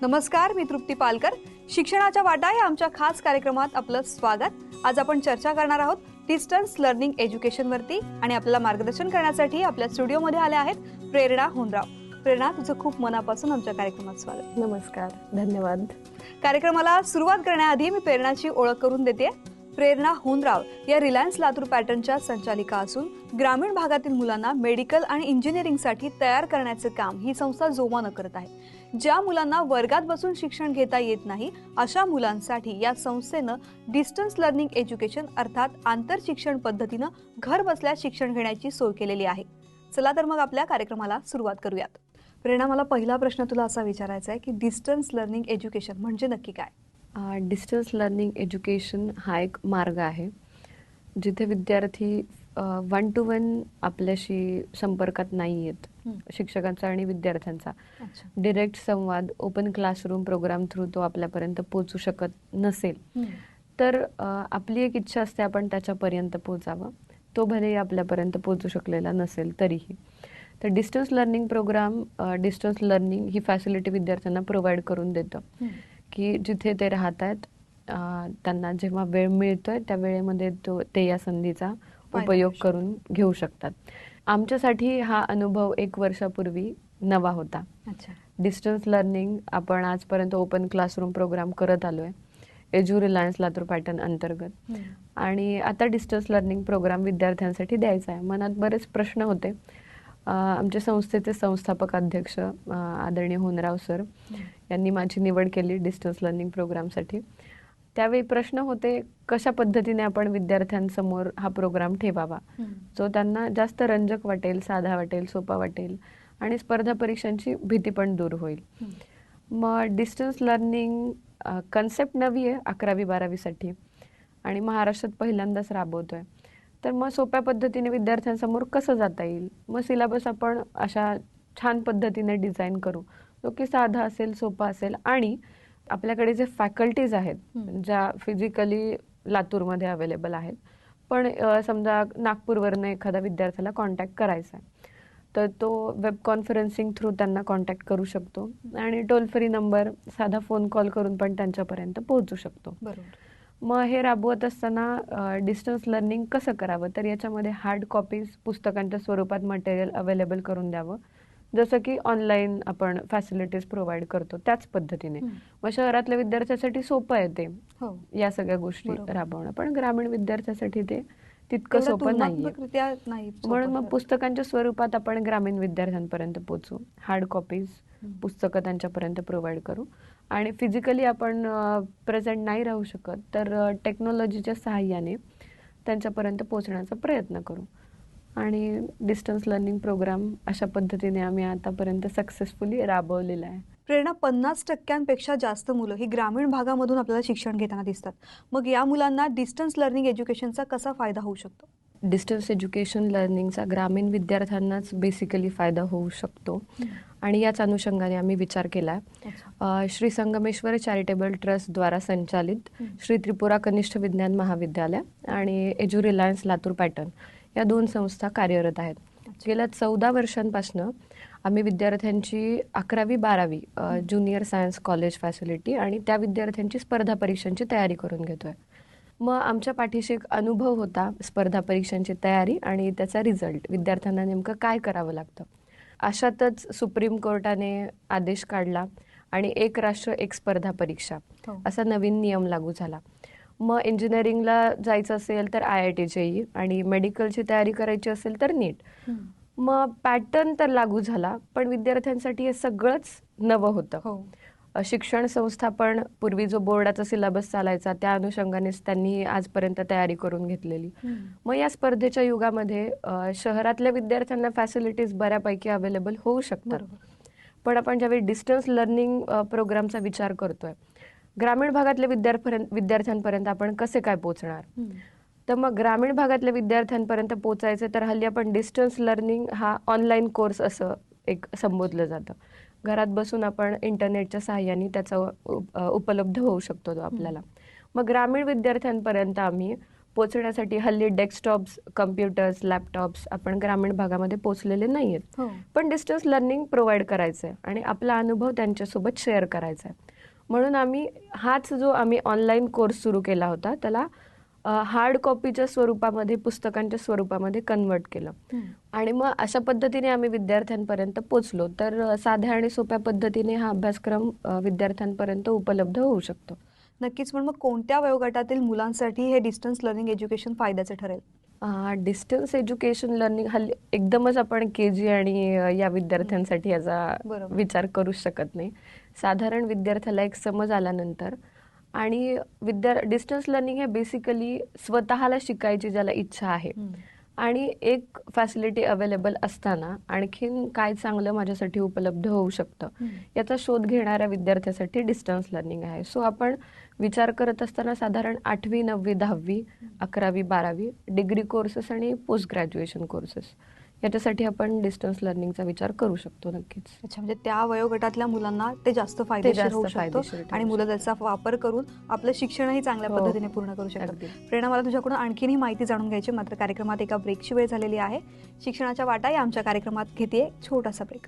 नमस्कार, मी तृप्ती पालकर. शिक्षणाच्या वाटा या आमच्या खास कार्यक्रमात आपलं स्वागत. आज आपण चर्चा करणार आहोत डिस्टन्स लर्निंग एज्युकेशन वरती आणि आपल्याला मार्गदर्शन करण्यासाठी आपल्या स्टुडिओमध्ये आले आहेत प्रेरणा होनराव. प्रेरणा, तुझं खूप मनापासून आमच्या कार्यक्रमात स्वागत. नमस्कार, धन्यवाद. कार्यक्रमाला सुरुवात करण्याआधी मी प्रेरणाची ओळख करून देते. प्रेरणा होनराव या रिलायन्स लातूर पॅटर्नच्या संचालिका असून ग्रामीण भागातील मुलांना मेडिकल आणि इंजिनिअरिंगसाठी तयार करण्याचे काम ही संस्था जोमानं करत आहे. ज्या मुलांना वर्गात बसून शिक्षण घेता येत नाही अशा मुलांसाठी या संस्थेनं डिस्टन्स लर्निंग एज्युकेशन अर्थात आंतर शिक्षण पद्धतीनं घर बसल्या शिक्षण घेण्याची सोय केलेली आहे. चला तर मग आपल्या कार्यक्रमाला सुरुवात करूयात. प्रेरणा, मला पहिला प्रश्न तुला असा विचारायचा आहे की डिस्टन्स लर्निंग एज्युकेशन म्हणजे नक्की काय? डिस्टन्स लर्निंग एज्युकेशन हा एक मार्ग आहे जिथे विद्यार्थी 1 to 1 आपल्याशी संपर्कात नाही आहेत. शिक्षकांचा आणि विद्यार्थ्यांचा डिरेक्ट संवाद ओपन क्लासरूम प्रोग्राम थ्रू तो आपल्यापर्यंत पोहोचू शकत नसेल तर आपली एक इच्छा असते आपण त्याच्यापर्यंत पोहोचावं. तो भलेही आपल्यापर्यंत पोहोचू शकलेला नसेल तरीही. तर distance learning programme distance learning ही फॅसिलिटी विद्यार्थ्यांना प्रोव्हाइड करून देतं की जिथे ते राहत आहेत त्यांना जेव्हा वेळ मिळतोय त्या वेळेमध्ये ते या संधीचा उपयोग करून घेऊ शकतात. आमच्यासाठी हा अनुभव 1 वर्षापूर्वी नवा होता. डिस्टन्स लर्निंग आपण आजपर्यंत ओपन क्लासरूम प्रोग्राम करत आलोय एज्यू रिलायन्स लातूर पॅटर्न अंतर्गत आणि आता डिस्टन्स लर्निंग प्रोग्राम विद्यार्थ्यांसाठी द्यायचा आहे. मनात बरेच प्रश्न होते. आमच्या संस्थेचे संस्थापक अध्यक्ष आदरणीय होनराव सर यांनी माझी निवड केली डिस्टन्स लर्निंग प्रोग्रामसाठी. त्यावेळी प्रश्न होते कशा पद्धतीने आपण विद्यार्थ्यांसमोर हा प्रोग्राम ठेवावा जो त्यांना जास्त रंजक वाटेल, साधा वाटेल, सोपा वाटेल आणि स्पर्धा परीक्षांची भीती पण दूर होईल. मग डिस्टन्स लर्निंग कन्सेप्ट नवी आहे 11वी-12वी साठी आणि महाराष्ट्रात पहिल्यांदाच राबवतोय. तर मग सोप्या पद्धतीने विद्यार्थ्यांसमोर कसं जाता येईल. मग सिलेबस आपण अशा छान पद्धतीने डिझाईन करू जो की साधा असेल, सोपा असेल आणि आपल्याकडे जे फॅकल्टीज आहेत ज्या फिजिकली लातूरमध्ये अवेलेबल आहेत पण समजा नागपूरवरनं एखादा विद्यार्थ्याला कॉन्टॅक्ट करायचा आहे तर तो वेब कॉन्फरन्सिंग थ्रू त्यांना कॉन्टॅक्ट करू शकतो आणि टोल फ्री नंबर साधा फोन कॉल करून पण त्यांच्यापर्यंत पोहोचू शकतो. मग हे राबवत असताना डिस्टन्स लर्निंग कसं करावं तर याच्यामध्ये हार्ड कॉपीज पुस्तकांच्या स्वरूपात मटेरियल अवेलेबल करून द्यावं जसं की ऑनलाईन आपण फॅसिलिटीज प्रोव्हाइड करतो त्याच पद्धतीने. मग शहरातल्या विद्यार्थ्यासाठी सोपं आहे ते या सगळ्या गोष्टी राबवणं पण ग्रामीण विद्यार्थ्यासाठी ते तितकं सोपं नाही. म्हणून मग पुस्तकांच्या स्वरूपात आपण ग्रामीण विद्यार्थ्यांपर्यंत पोहोचू, हार्ड कॉपीज पुस्तकं त्यांच्यापर्यंत प्रोव्हाइड करू आणि फिजिकली आपण प्रेझेंट नाही राहू शकत तर टेक्नॉलॉजीच्या सहाय्याने त्यांच्यापर्यंत पोहोचण्याचा प्रयत्न करू आणि डिस्टन्स लर्निंग प्रोग्राम अशा पद्धतीने आम्ही आतापर्यंत सक्सेसफुली राबवलेला आहे. प्रेरणा, 50% जास्त मुलं ही ग्रामीण भागामधून आपल्याला शिक्षण घेताना दिसतात. मग या मुलांना डिस्टन्स लर्निंग एज्युकेशनचा कसा फायदा होऊ शकतो? डिस्टन्स एज्युकेशन लर्निंगचा ग्रामीण विद्यार्थ्यांनाच बेसिकली फायदा होऊ शकतो आणि याच अनुषंगाने आम्ही विचार केला. श्री संगमेश्वर चॅरिटेबल ट्रस्ट द्वारा संचालित श्री त्रिपुरा कनिष्ठ विज्ञान महाविद्यालय आणि एज्यू रिलायन्स लातूर पॅटर्न या 2 संस्था कार्यरत आहेत. गेल्या 14 वर्षांपासून आम्ही विद्यार्थ्यांची 11वी-12वी ज्युनियर सायन्स कॉलेज फॅसिलिटी आणि त्या विद्यार्थ्यांची स्पर्धा परीक्षांची तयारी करून घेतोय. मग आमच्या पाठीशी एक अनुभव होता स्पर्धा परीक्षांची तयारी आणि त्याचा रिझल्ट विद्यार्थ्यांना नेमकं काय करावं लागतं. अशातच सुप्रीम कोर्टाने आदेश काढला आणि एक राष्ट्र एक स्पर्धा परीक्षा असा नवीन नियम लागू झाला. मग इंजिनिअरिंगला जायचं असेल तर IIT JEE आणि मेडिकलची तयारी करायची असेल तर नीट. मग पॅटर्न तर लागू झाला पण विद्यार्थ्यांसाठी हे सगळंच नवं होतं. शिक्षण संस्था पण पूर्वी जो बोर्डाचा सिलेबस चालायचा त्या अनुषंगानेच त्यांनी आजपर्यंत तयारी करून घेतलेली. मग या स्पर्धेच्या युगामध्ये शहरातल्या विद्यार्थ्यांना फॅसिलिटीज बऱ्यापैकी अवेलेबल होऊ शकतात पण आपण ज्यावेळी डिस्टन्स लर्निंग प्रोग्रामचा विचार करतोय ग्रामीण भागातल्या विद्यार्थ्यांपर्यंत आपण कसे काय पोहोचणार. तर मग ग्रामीण भागातल्या विद्यार्थ्यांपर्यंत पोहोचायचं तर हल्ली आपण डिस्टन्स लर्निंग हा ऑनलाईन कोर्स असं एक संबोधलं जातं. घरात बसून आपण इंटरनेटच्या सहाय्याने त्याचा उपलब्ध होऊ शकतो तो आपल्याला. मग ग्रामीण विद्यार्थ्यांपर्यंत आम्ही पोचण्यासाठी हल्ली डेस्कटॉप्स, कम्प्युटर्स, लॅपटॉप्स आपण ग्रामीण भागामध्ये पोचलेले नाही आहेत. हो. पण डिस्टन्स लर्निंग प्रोव्हाइड करायचं आहे आणि आपला अनुभव त्यांच्यासोबत शेअर करायचा आहे. म्हणून आम्ही ऑनलाईन कोर्स सुरू केला होता, त्याला हार्ड कॉपीच्या स्वरूपामध्ये, पुस्तकांच्या स्वरूपामध्ये कन्वर्ट केलं. आणि मग अशा पद्धतीने आम्ही विद्यार्थ्यांपर्यंत पोचलो. तर साध्या आणि सोप्या पद्धतीने हा अभ्यासक्रम विद्यार्थ्यांपर्यंत उपलब्ध होऊ शकतो. नक्कीच. पण मग कोणत्या वयोगटातील मुलांसाठी हे डिस्टन्स लर्निंग एज्युकेशन फायद्याचं ठरेल? डिस्टन्स एज्युकेशन लर्निंग हल्ली एकदमच आपण KG आणि या विद्यार्थ्यांसाठी याचा बरोबर. विचार करू शकत नाही. साधारण विद्यार्थ्याला एक समज आल्यानंतर आणि डिस्टन्स लर्निंग हे बेसिकली स्वतःला शिकायची ज्याला इच्छा आहे आणि एक फॅसिलिटी अवेलेबल असताना आणखीन काय चांगलं माझ्यासाठी उपलब्ध होऊ शकतं याचा शोध घेणाऱ्या विद्यार्थ्यासाठी डिस्टन्स लर्निंग आहे. सो आपण विचार करत असताना साधारण 8वी, 9वी, 10वी, 11वी, 12वी डिग्री कोर्सेस आणि पोस्ट ग्रॅज्युएशन कोर्सेस याच्यासाठी आपण डिस्टन्स लर्निंगचा विचार करू शकतो. नक्कीच. अच्छा, म्हणजे त्या वयोगटातल्या मुलांना ते जास्त फायदेशीर होऊ शकतं आणि मुलं त्याचा वापर करून आपलं शिक्षणही चांगल्या हो. पद्धतीने पूर्ण करू शकतात. अगदी. प्रेरणा, मला तुझ्याकडून आणखीनही माहिती जाणून घ्यायची, मात्र कार्यक्रमात एका ब्रेकची वेळ झालेली आहे. शिक्षणाच्या वाटा या आमच्या कार्यक्रमात घेते छोटासा ब्रेक.